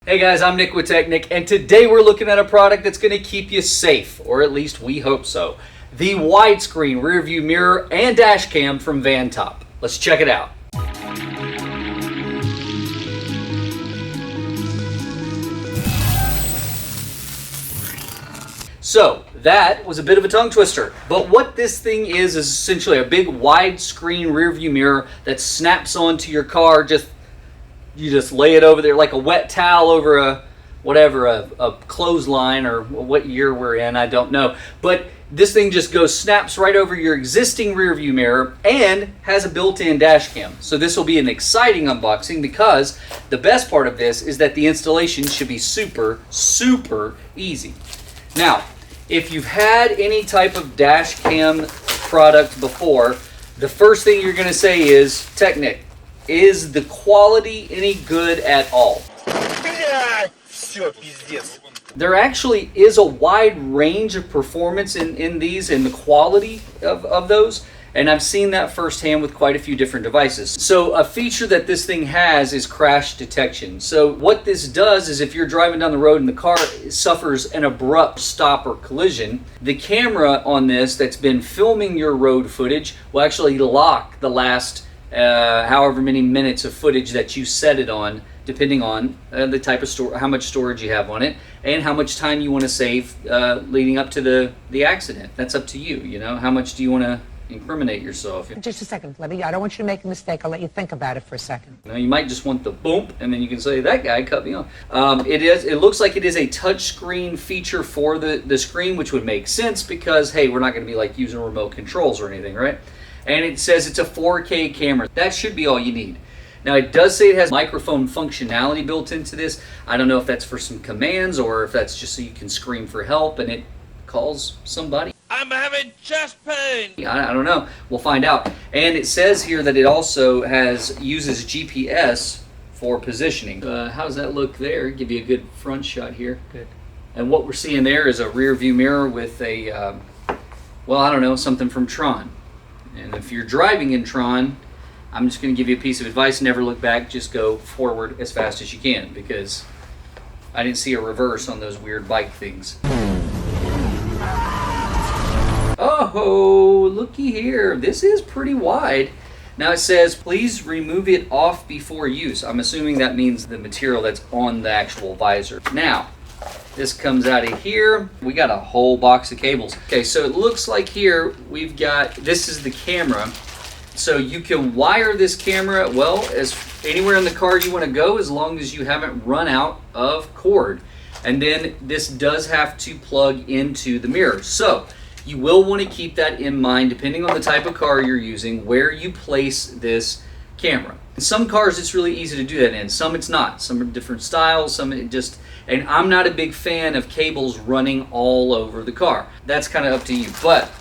Hey guys, I'm Nick with tech-Nic, and today we're looking at a product that's going to keep you safe, or at least we hope so. The widescreen rear view mirror and dash cam from VanTop. Let's check it out. So that was a bit of a tongue twister, but what this thing is essentially a big widescreen rear view mirror that snaps onto your car. You just lay it over there like a wet towel over a clothesline, or what year we're in, I don't know. But this thing just snaps right over your existing rear view mirror and has a built-in dash cam. So this will be an exciting unboxing because the best part of this is that the installation should be super easy. Now, if you've had any type of dash cam product before, the first thing you're going to say is, tech-Nic, is the quality any good at all? There actually is a wide range of performance in these and the quality of those, and I've seen that firsthand with quite a few different devices. So a feature that this thing has is crash detection. So what this does is if you're driving down the road and the car suffers an abrupt stop or collision, the camera on this that's been filming your road footage will actually lock the last however many minutes of footage that you set it on, depending on the type of how much storage you have on it, and how much time you want to save leading up to the accident. That's up to you. You know, how much do you want to incriminate yourself? Just a second, I don't want you to make a mistake. I'll let you think about it for a second. Now, you might just want the boom, and then you can say, that guy cut me off. It looks like it is a touchscreen feature for the screen, which would make sense because, hey, we're not going to be like using remote controls or anything, right? And it says it's a 4K camera. That should be all you need. Now, it does say it has microphone functionality built into this. I don't know if that's for some commands or if that's just so you can scream for help and it calls somebody. I'm having chest pain. I don't know. We'll find out. And it says here that it also uses GPS for positioning. How does that look there? Give you a good front shot here. Good. And what we're seeing there is a rear view mirror with a, well, I don't know, something from Tron. And if you're driving in Tron, I'm just going to give you a piece of advice. Never look back. Just go forward as fast as you can, because I didn't see a reverse on those weird bike things. Oh, looky here. This is pretty wide. Now it says, please remove it off before use. I'm assuming that means the material that's on the actual visor. Now, this comes out of here. We got a whole box of cables. Okay, so it looks like here we've got, this is the camera. So you can wire this camera, well, as anywhere in the car you want to go, as long as you haven't run out of cord. And then this does have to plug into the mirror. So you will want to keep that in mind, depending on the type of car you're using, where you place this camera. In some cars it's really easy to do that in, some it's not. Some are different styles, some it just, and I'm not a big fan of cables running all over the car. That's kind of up to you. But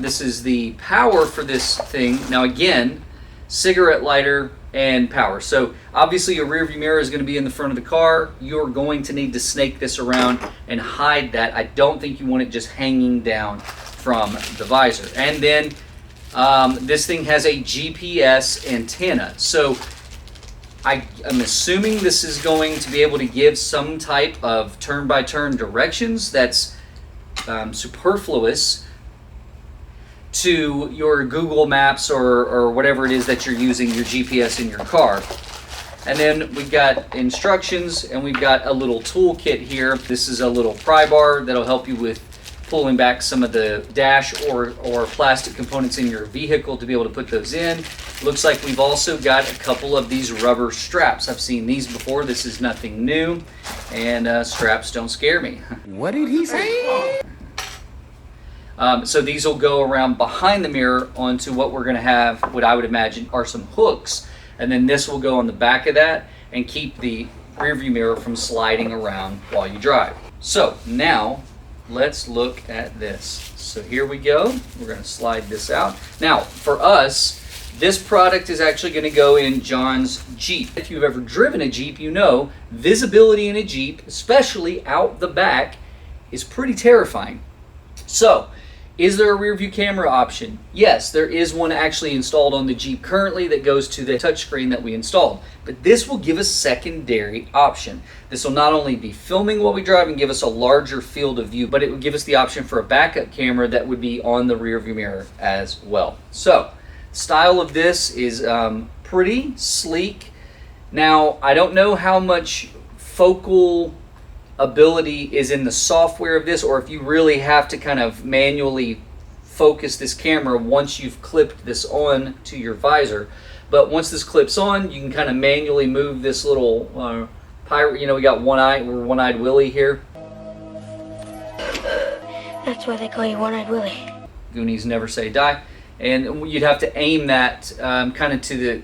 this is the power for this thing. Now again, cigarette lighter and power. So obviously your rear view mirror is going to be in the front of the car. You're going to need to snake this around and hide that. I don't think you want it just hanging down from the visor. And then this thing has a GPS antenna. So I'm assuming this is going to be able to give some type of turn-by-turn directions that's superfluous to your Google Maps or whatever it is that you're using your GPS in your car. And then we've got instructions, and we've got a little toolkit here. This is a little pry bar that'll help you with pulling back some of the dash or plastic components in your vehicle to be able to put those in. Looks like we've also got a couple of these rubber straps. I've seen these before. This is nothing new, and straps don't scare me. What did he say? So these will go around behind the mirror onto what we're going to have, what I would imagine are some hooks, and then this will go on the back of that and keep the rear view mirror from sliding around while you drive. So now let's look at this. So here we go. We're going to slide this out. Now for us, this product is actually going to go in John's Jeep. If you've ever driven a Jeep, you know visibility in a Jeep, especially out the back, is pretty terrifying. So Is there a rear view camera option? Yes, there is one actually installed on the Jeep currently that goes to the touchscreen that we installed. But this will give us secondary option. This will not only be filming while we drive and give us a larger field of view, but it would give us the option for a backup camera that would be on the rear view mirror as well. So, style of this is pretty sleek. Now, I don't know how much focal ability is in the software of this, or if you really have to kind of manually focus this camera once you've clipped this on to your visor. But once this clips on, you can kind of manually move this little pirate. You know, we got we're one-eyed Willie here. That's why they call you One-Eyed Willie. Goonies never say die. And you'd have to aim that kind of to the,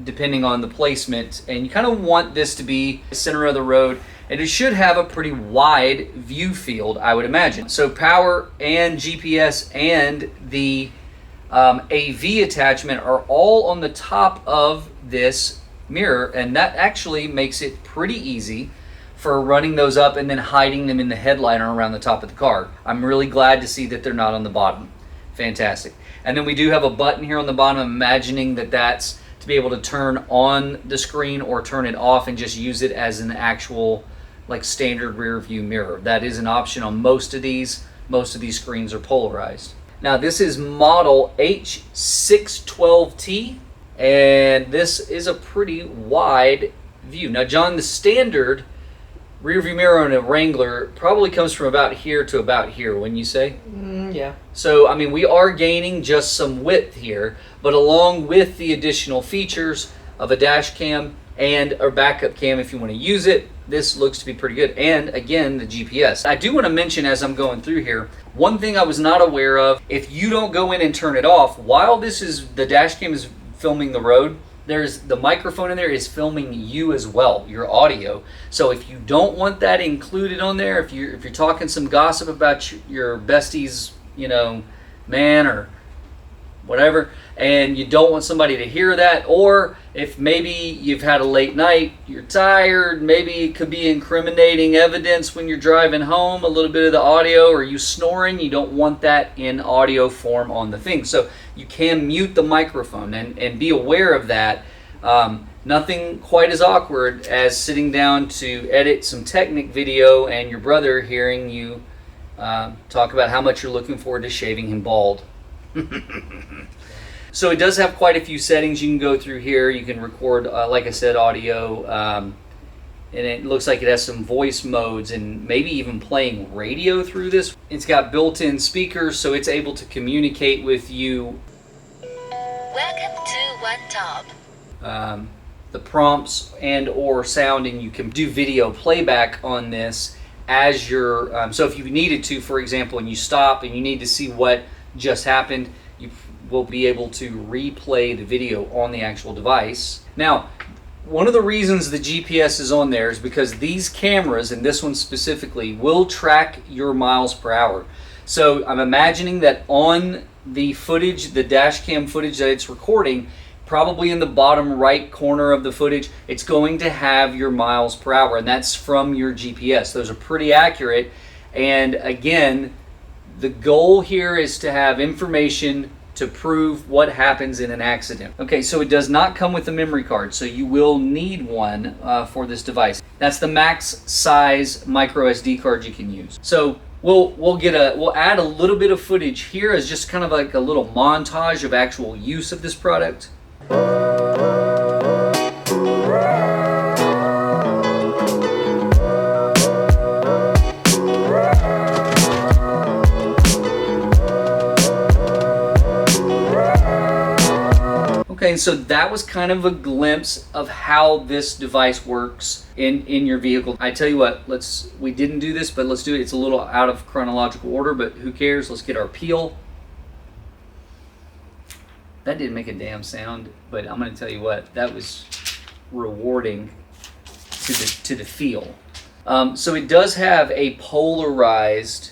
depending on the placement, and you kind of want this to be the center of the road. And it should have a pretty wide view field, I would imagine. So power and GPS and the AV attachment are all on the top of this mirror, and that actually makes it pretty easy for running those up and then hiding them in the headlight or around the top of the car. I'm really glad to see that they're not on the bottom. Fantastic. And then we do have a button here on the bottom. I'm imagining that that's to be able to turn on the screen or turn it off and just use it as an actual like standard rear view mirror. That is an option on most of these. Most of these screens are polarized. Now this is model H612T, and this is a pretty wide view. Now John, the standard rear view mirror on a Wrangler probably comes from about here to about here, wouldn't you say? Yeah. So, I mean, we are gaining just some width here, but along with the additional features of a dash cam and a backup cam if you want to use it, this looks to be pretty good. And again, the GPS. I do want to mention as I'm going through here, one thing I was not aware of, if you don't go in and turn it off, while the dash cam is filming the road, there's the microphone in there is filming you as well, your audio. So if you don't want that included on there, if you're talking some gossip about your bestie's, you know, man or whatever, and you don't want somebody to hear that, or if maybe you've had a late night, you're tired, maybe it could be incriminating evidence when you're driving home, a little bit of the audio, or you snoring, you don't want that in audio form on the thing. So you can mute the microphone and be aware of that. Nothing quite as awkward as sitting down to edit some tech-Nic video and your brother hearing you talk about how much you're looking forward to shaving him bald. So it does have quite a few settings you can go through here. You can record, like I said, audio, and it looks like it has some voice modes and maybe even playing radio through this. It's got built-in speakers, so it's able to communicate with you. Welcome to VanTop. The prompts and or sound, and you can do video playback on this as you're, so if you needed to, for example, and you stop and you need to see what just happened, you will be able to replay the video on the actual device. Now, one of the reasons the GPS is on there is because these cameras, and this one specifically, will track your miles per hour. So I'm imagining that on the footage, the dash cam footage that it's recording, probably in the bottom right corner of the footage, it's going to have your miles per hour, and that's from your GPS. Those are pretty accurate, and again, the goal here is to have information to prove what happens in an accident. Okay, so it does not come with a memory card, so you will need one for this device. That's the max size micro SD card you can use. So we'll add a little bit of footage here as just kind of like a little montage of actual use of this product. Okay, so that was kind of a glimpse of how this device works in your vehicle. I tell you what, we didn't do this, but let's do it. It's a little out of chronological order, but who cares? Let's get our peel. That didn't make a damn sound, but I'm going to tell you what, that was rewarding to the feel. So it does have a polarized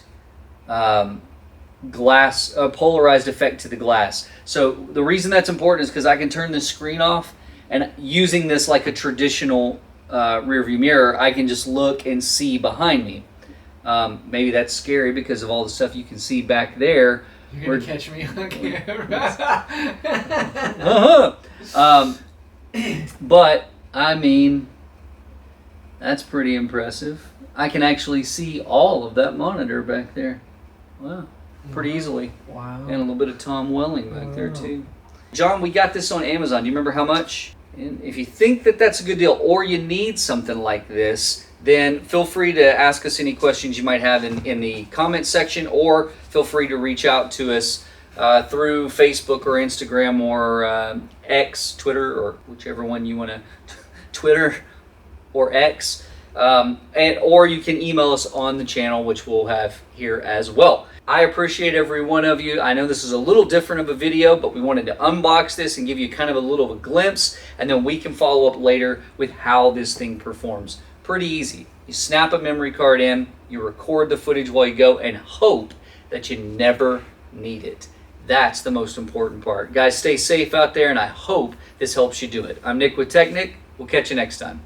polarized effect to the glass. So the reason that's important is because I can turn the screen off, and using this like a traditional rear view mirror, I can just look and see behind me. Maybe that's scary because of all the stuff you can see back there, You're gonna catch me on camera. But I mean, that's pretty impressive. I can actually see all of that monitor back there. Wow, pretty easily. Wow. And a little bit of Tom Welling back there too. John, we got this on Amazon. Do you remember how much? And if you think that that's a good deal, or you need something like this, then feel free to ask us any questions you might have in the comment section, or feel free to reach out to us through Facebook or Instagram or X, Twitter, or whichever one you want to, Twitter or X. Or you can email us on the channel, which we'll have here as well. I appreciate every one of you. I know this is a little different of a video, but we wanted to unbox this and give you kind of a little of a glimpse, and then we can follow up later with how this thing performs. Pretty easy. You snap a memory card in, you record the footage while you go, and hope that you never need it. That's the most important part. Guys, stay safe out there, and I hope this helps you do it. I'm Nick with tech-Nic. We'll catch you next time.